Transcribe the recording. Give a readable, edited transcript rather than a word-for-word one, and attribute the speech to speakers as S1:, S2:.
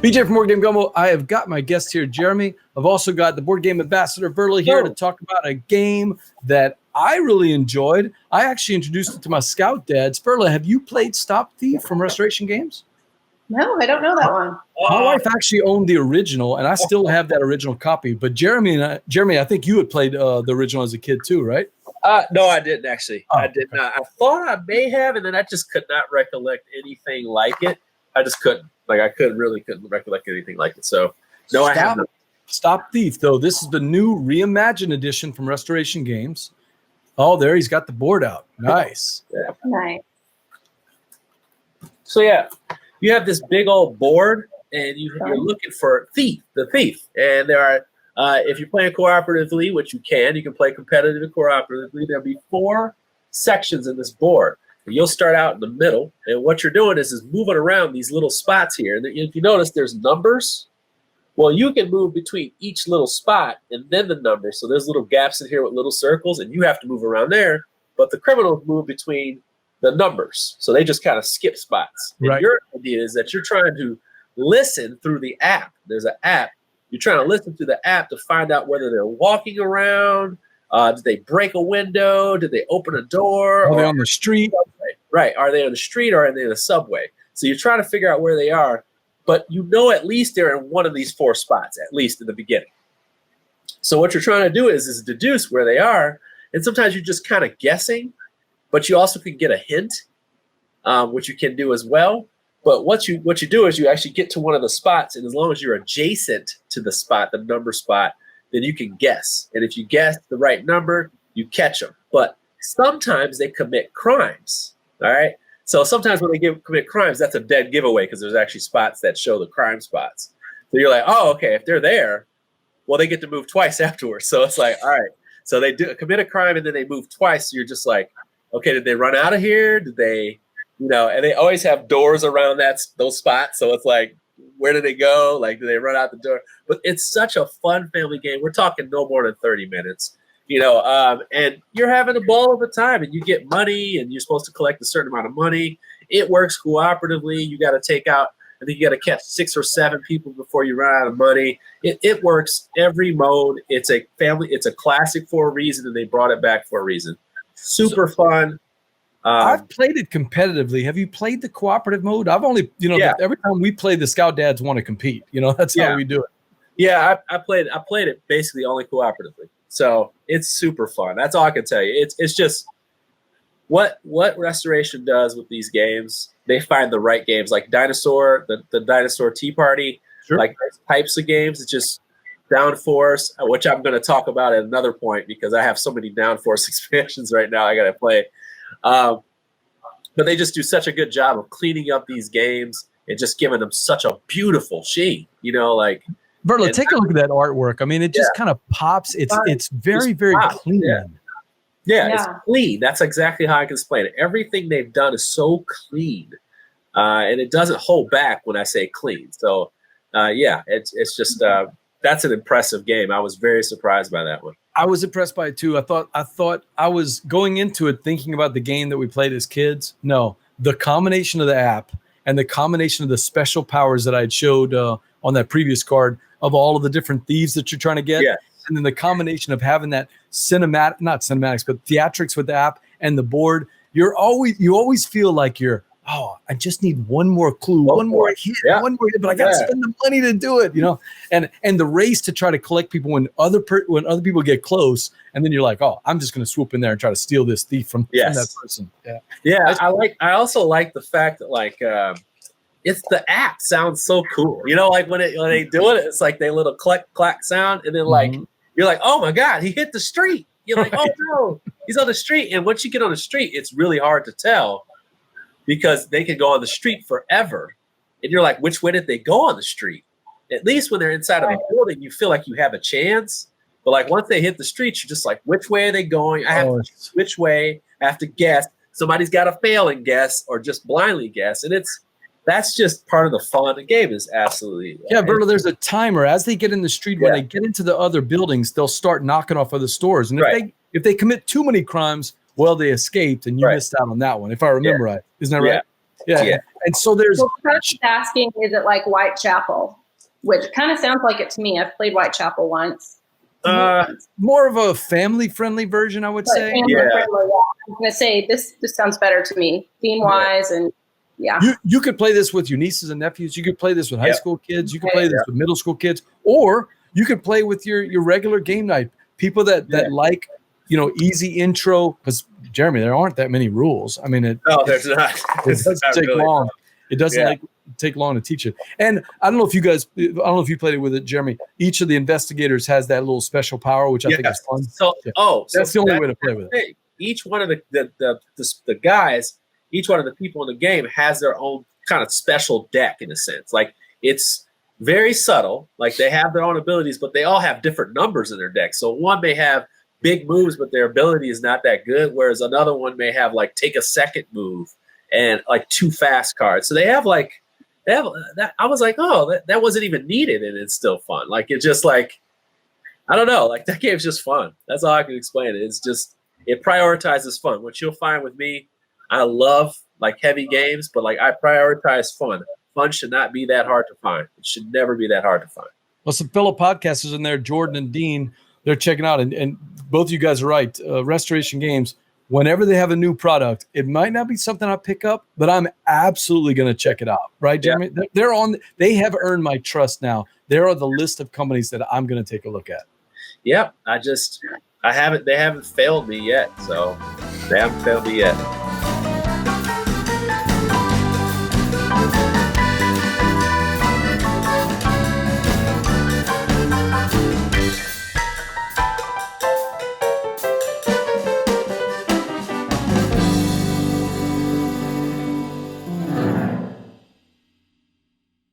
S1: BJ from Board Game Gumbo. I have got my guest here, Jeremy. I've also got the board game ambassador, Verla, here to talk about a game that I really enjoyed. I actually introduced it to my scout dads. Verla, have you played Stop Thief from Restoration Games?
S2: No, I don't know that one.
S1: My wife actually owned the original, and I still have that original copy. But Jeremy, I think you had played the original as a kid too, right?
S3: No, I didn't actually. I did not. I thought I may have, and then I just could not recollect anything like it. I just couldn't. I couldn't recollect anything like it. So, no, I haven't.
S1: Stop Thief, though. This is the new reimagined edition from Restoration Games. Oh, there he's got the board out. Nice.
S2: Yeah. Nice.
S3: So, yeah, you have this big old board, and you're looking for the thief. And there are, if you're playing cooperatively, which you can play competitively cooperatively, there'll be 4 sections in this board. You'll start out in the middle, and what you're doing is moving around these little spots here. And if you notice, there's numbers. Well, you can move between each little spot and then the numbers. So there's little gaps in here with little circles, and you have to move around there. But the criminals move between the numbers, so they just kind of skip spots. And your idea is that you're trying to listen through the app. There's an app. You're trying to listen through the app to find out whether they're walking around. Did they break a window? Did they open a door?
S1: Are they on the street?
S3: Right. Are they on the street or are they in the subway? So you're trying to figure out where they are, but you know at least they're in one of these 4 spots, at least in the beginning. So what you're trying to do is deduce where they are, and sometimes you're just kind of guessing, but you also can get a hint, which you can do as well. But what you do is you actually get to one of the spots, and as long as you're adjacent to the spot, the number spot, then you can guess. And if you guess the right number, you catch them. But sometimes they commit crimes. All right. So sometimes when they commit crimes, that's a dead giveaway because there's actually spots that show the crime spots. So you're like, oh, okay, if they're there, well, they get to move twice afterwards. So it's like, all right. So they do commit a crime and then they move twice. So you're just like, okay, did they run out of here? Did they, and they always have doors around those spots. So it's like, where did they go? Like, do they run out the door? But it's such a fun family game. We're talking no more than 30 minutes. And you're having a ball of a time, and you get money, and you're supposed to collect a certain amount of money. It works cooperatively. You got to take out, I think you got to catch 6 or 7 people before you run out of money. It works every mode. It's a classic for a reason, and they brought it back for a reason. Super fun.
S1: I've played it competitively. Have you played the cooperative mode? I've only, every time we play, the Scout Dads want to compete. That's how we do it.
S3: Yeah, I played it basically only cooperatively. So it's super fun. That's all I can tell you. It's just what Restoration does with these games. They find the right games, like Dinosaur, the Dinosaur Tea Party, like those types of games. It's just Downforce, which I'm going to talk about at another point because I have so many Downforce expansions right now I got to play. But they just do such a good job of cleaning up these games and just giving them such a beautiful sheen.
S1: Verla, take a look at that artwork. I mean, it just kind of pops. It's very, very clean.
S3: Yeah, it's clean. That's exactly how I can explain it. Everything they've done is so clean, and it doesn't hold back when I say clean. So, it's just that's an impressive game. I was very surprised by that one.
S1: I was impressed by it too. I thought I was going into it thinking about the game that we played as kids. No, the combination of the app and the combination of the special powers that I had showed on that previous card of all of the different thieves that you're trying to get.
S3: Yeah.
S1: And then the combination of having that not cinematics, but theatrics with the app and the board, you always feel like I just need one more clue, one more hit, but I got to spend the money to do it, and the race to try to collect people when other people get close, and then you're like, oh, I'm just going to swoop in there and try to steal this thief from that person.
S3: Yeah. I also like the fact that it's the app sounds so cool. Like when they do it, it's like they little clack clack sound, and then you're like, oh my God, he hit the street. You're like, oh no, he's on the street. And once you get on the street, it's really hard to tell because they can go on the street forever. And you're like, which way did they go on the street? At least when they're inside of a building, you feel like you have a chance. But like once they hit the streets, you're just like, which way are they going? I have to which way? I have to guess. Somebody's got to fail and guess or just blindly guess. And that's just part of the fun. The game is absolutely.
S1: Berto, there's a timer. As they get in the street, when they get into the other buildings, they'll start knocking off other stores. And if they commit too many crimes, well, they escaped, and you missed out on that one, if I remember right. Isn't that right? Yeah. And so there's.
S2: So Coach is asking, is it like Whitechapel? Which kind of sounds like it to me. I've played Whitechapel once.
S1: More of a family-friendly version, I would say.
S2: Yeah. I was gonna say this sounds better to me, theme-wise, and
S1: You could play this with your nieces and nephews. You could play this with high school kids. You could play this with middle school kids, or you could play with your regular game night people that like easy intro. Because Jeremy, there aren't that many rules. I mean,
S3: there's not.
S1: It doesn't take
S3: really
S1: long. It doesn't take long to teach it. And I don't know if you played it with it, Jeremy. Each of the investigators has that little special power, which I think is fun.
S3: So
S1: that's the only way to play with it.
S3: Each one of the guys, each one of the people in the game has their own kind of special deck in a sense. Like it's very subtle. Like they have their own abilities, but they all have different numbers in their deck. So one may have big moves, but their ability is not that good. Whereas another one may have like take a second move and like 2 fast cards. So they have that. I was like, that wasn't even needed, and it's still fun. Like it's just like, I don't know, like that game's just fun. That's all I can explain it. It's just it prioritizes fun. What you'll find with me, I love like heavy games, but like I prioritize fun. Fun should not be that hard to find. It should never be that hard to find.
S1: Well, some fellow podcasters in there, Jordan and Dean, they're checking out, and both of you guys are right. Restoration Games, whenever they have a new product, it might not be something I pick up, but I'm absolutely going to check it out. Right, Jeremy? Yeah. They have earned my trust now. They're on the list of companies that I'm going to take a look at.
S3: Yep. They haven't failed me yet. So they haven't failed me yet.